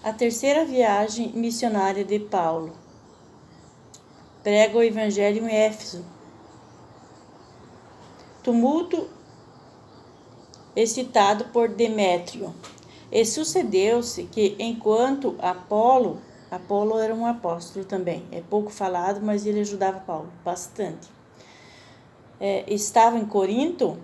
A terceira viagem missionária de Paulo. Prega o evangelho em Éfeso. Tumulto excitado por Demétrio. E sucedeu-se que, enquanto Apolo era um apóstolo também, é pouco falado, mas ele ajudava Paulo bastante. Estava em Corinto,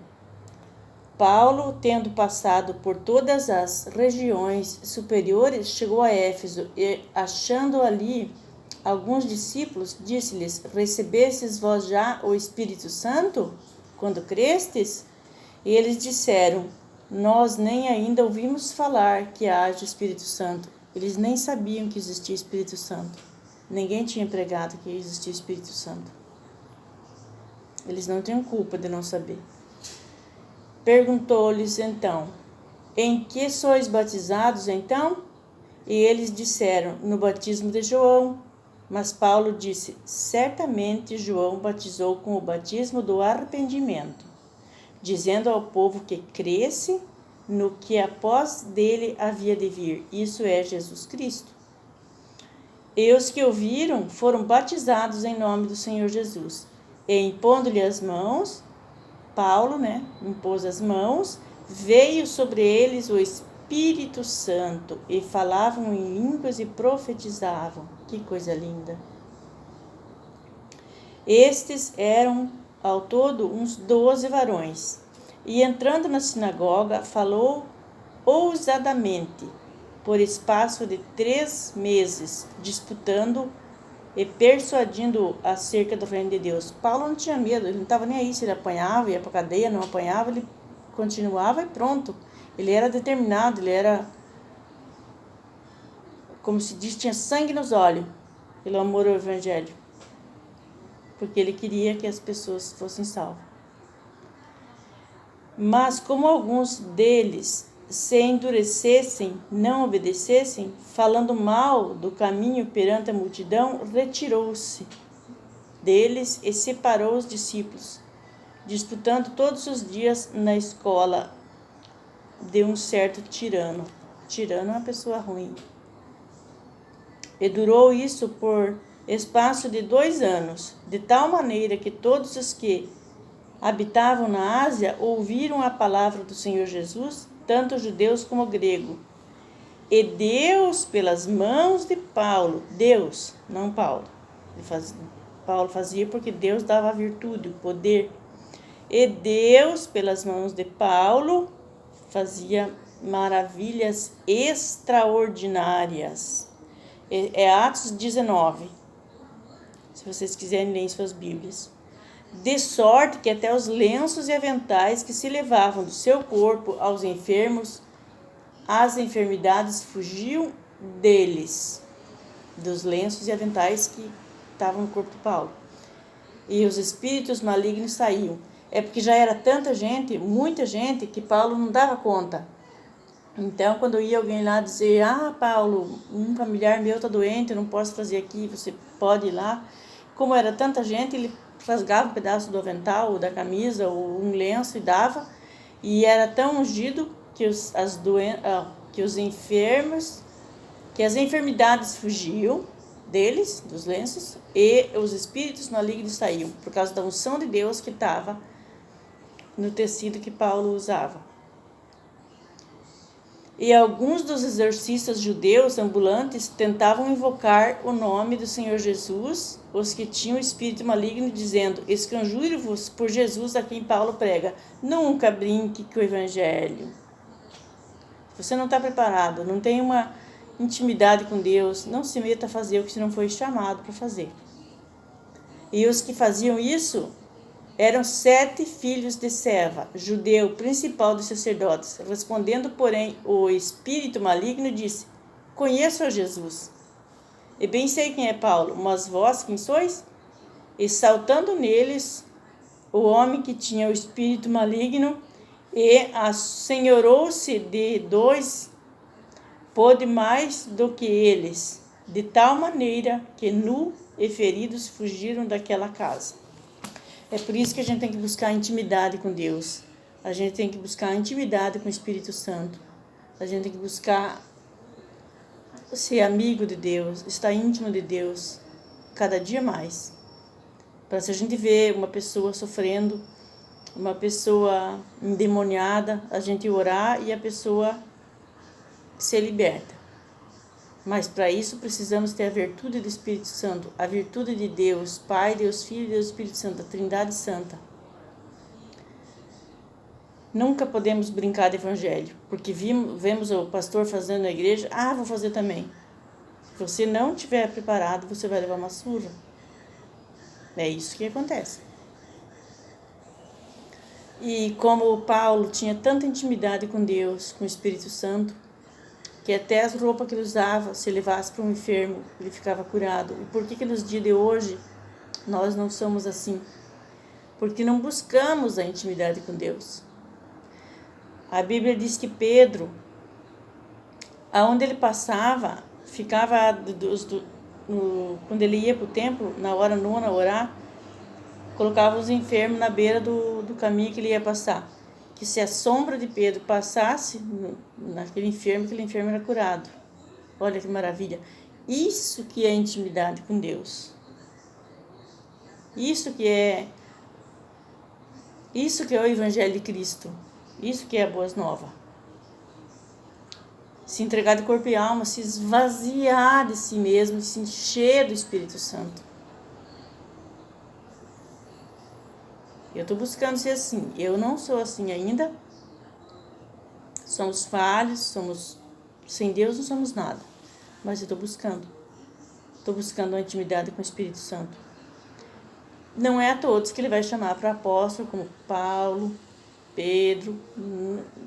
Paulo, tendo passado por todas as regiões superiores, chegou a Éfeso e, achando ali alguns discípulos, disse-lhes: Recebestes vós já o Espírito Santo, quando crestes? E eles disseram: Nós nem ainda ouvimos falar que haja Espírito Santo. Eles nem sabiam que existia Espírito Santo. Ninguém tinha pregado que existia Espírito Santo. Eles não tinham culpa de não saber. Perguntou-lhes então: Em que sois batizados então? E eles disseram: No batismo de João. Mas Paulo disse: Certamente João batizou com o batismo do arrependimento, dizendo ao povo que cresce no que após dele havia de vir, isso é Jesus Cristo. E os que ouviram foram batizados em nome do Senhor Jesus. E impondo-lhe as mãos, Paulo, impôs as mãos, veio sobre eles o Espírito Santo e falavam em línguas e profetizavam. Que coisa linda! Estes eram ao todo uns 12 varões. E entrando na sinagoga, falou ousadamente, por espaço de 3 meses, disputando e persuadindo acerca do reino de Deus. Paulo não tinha medo, ele não estava nem aí se ele apanhava, ia para a cadeia, não apanhava, ele continuava e pronto. Ele era determinado, ele era, como se diz, tinha sangue nos olhos, pelo amor ao evangelho, porque ele queria que as pessoas fossem salvas. Mas como alguns deles se endurecessem, não obedecessem, falando mal do caminho perante a multidão, retirou-se deles e separou os discípulos, disputando todos os dias na escola de um certo tirano. Tirano é uma pessoa ruim. E durou isso por espaço de 2 anos, de tal maneira que todos os que habitavam na Ásia ouviram a palavra do Senhor Jesus, tanto judeus como grego. E Deus, pelas mãos de Paulo, Deus, não Paulo, Paulo fazia porque Deus dava a virtude, o poder. E Deus, pelas mãos de Paulo, fazia maravilhas extraordinárias. É Atos 19, se vocês quiserem ler em suas Bíblias. De sorte que até os lenços e aventais que se levavam do seu corpo aos enfermos, as enfermidades fugiam deles, dos lenços e aventais que estavam no corpo de Paulo. E os espíritos malignos saíam. É porque já era tanta gente, muita gente, que Paulo não dava conta. Então, quando ia alguém lá dizer: Paulo, um familiar meu está doente, eu não posso trazer aqui, você pode ir lá. Como era tanta gente, ele rasgava um pedaço do avental, ou da camisa, ou um lenço e dava. E era tão ungido que os enfermos, que as enfermidades fugiam deles, dos lenços, e os espíritos malignos saíam, por causa da unção de Deus que estava no tecido que Paulo usava. E alguns dos exorcistas judeus ambulantes tentavam invocar o nome do Senhor Jesus, os que tinham espírito maligno, dizendo: Esconjuro-vos por Jesus a quem Paulo prega. Nunca brinque com o evangelho. Se você não está preparado, não tem uma intimidade com Deus, não se meta a fazer o que você não foi chamado para fazer. E os que faziam isso eram 7 filhos de Seva, judeu principal dos sacerdotes. Respondendo, porém, o espírito maligno disse: Conheço a Jesus, e bem sei quem é Paulo, mas vós quem sois? E saltando neles, o homem que tinha o espírito maligno, e assenhorou-se de 2, pôde mais do que eles, de tal maneira que nu e feridos fugiram daquela casa. É por isso que a gente tem que buscar intimidade com Deus. A gente tem que buscar intimidade com o Espírito Santo. A gente tem que buscar ser amigo de Deus, estar íntimo de Deus cada dia mais. Para se a gente vê uma pessoa sofrendo, uma pessoa endemoniada, a gente orar e a pessoa ser liberta. Mas para isso precisamos ter a virtude do Espírito Santo, a virtude de Deus, Pai, Deus Filho e Deus Espírito Santo, a Trindade Santa. Nunca podemos brincar de evangelho, porque vemos o pastor fazendo na igreja, vou fazer também. Se você não estiver preparado, você vai levar uma surra. É isso que acontece. E como Paulo tinha tanta intimidade com Deus, com o Espírito Santo, que até as roupas que ele usava, se levasse para um enfermo, ele ficava curado. E por que nos dias de hoje nós não somos assim? Porque não buscamos a intimidade com Deus. A Bíblia diz que Pedro, aonde ele passava, ficava, quando ele ia para o templo, na hora nona orar, colocava os enfermos na beira do caminho que ele ia passar. Que se a sombra de Pedro passasse naquele enfermo, aquele enfermo era curado. Olha que maravilha. Isso que é intimidade com Deus. Isso que é o Evangelho de Cristo. Isso que é a boas novas. Se entregar de corpo e alma, se esvaziar de si mesmo, se encher do Espírito Santo. Eu estou buscando ser assim. Eu não sou assim ainda. Somos falhos, sem Deus não somos nada. Mas eu estou buscando. Estou buscando uma intimidade com o Espírito Santo. Não é a todos que ele vai chamar para apóstolo, como Paulo, Pedro.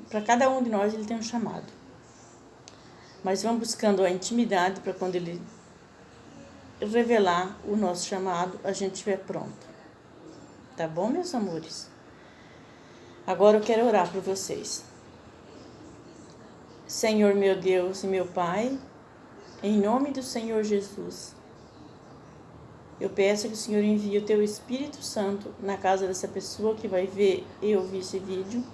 Para cada um de nós ele tem um chamado. Mas vamos buscando a intimidade para quando ele revelar o nosso chamado, a gente estiver pronto. Tá bom, meus amores? Agora eu quero orar por vocês. Senhor meu Deus e meu Pai, em nome do Senhor Jesus, eu peço que o Senhor envie o Teu Espírito Santo na casa dessa pessoa que vai ver e ouvir esse vídeo,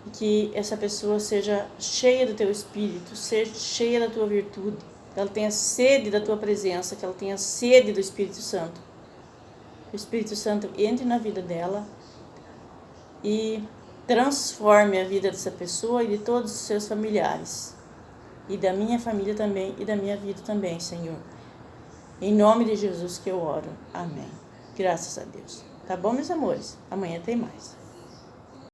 e que essa pessoa seja cheia do Teu Espírito, seja cheia da Tua virtude, que ela tenha sede da Tua presença, que ela tenha sede do Espírito Santo. O Espírito Santo entre na vida dela e transforme a vida dessa pessoa e de todos os seus familiares. E da minha família também e da minha vida também, Senhor. Em nome de Jesus que eu oro. Amém. Graças a Deus. Tá bom, meus amores? Amanhã tem mais.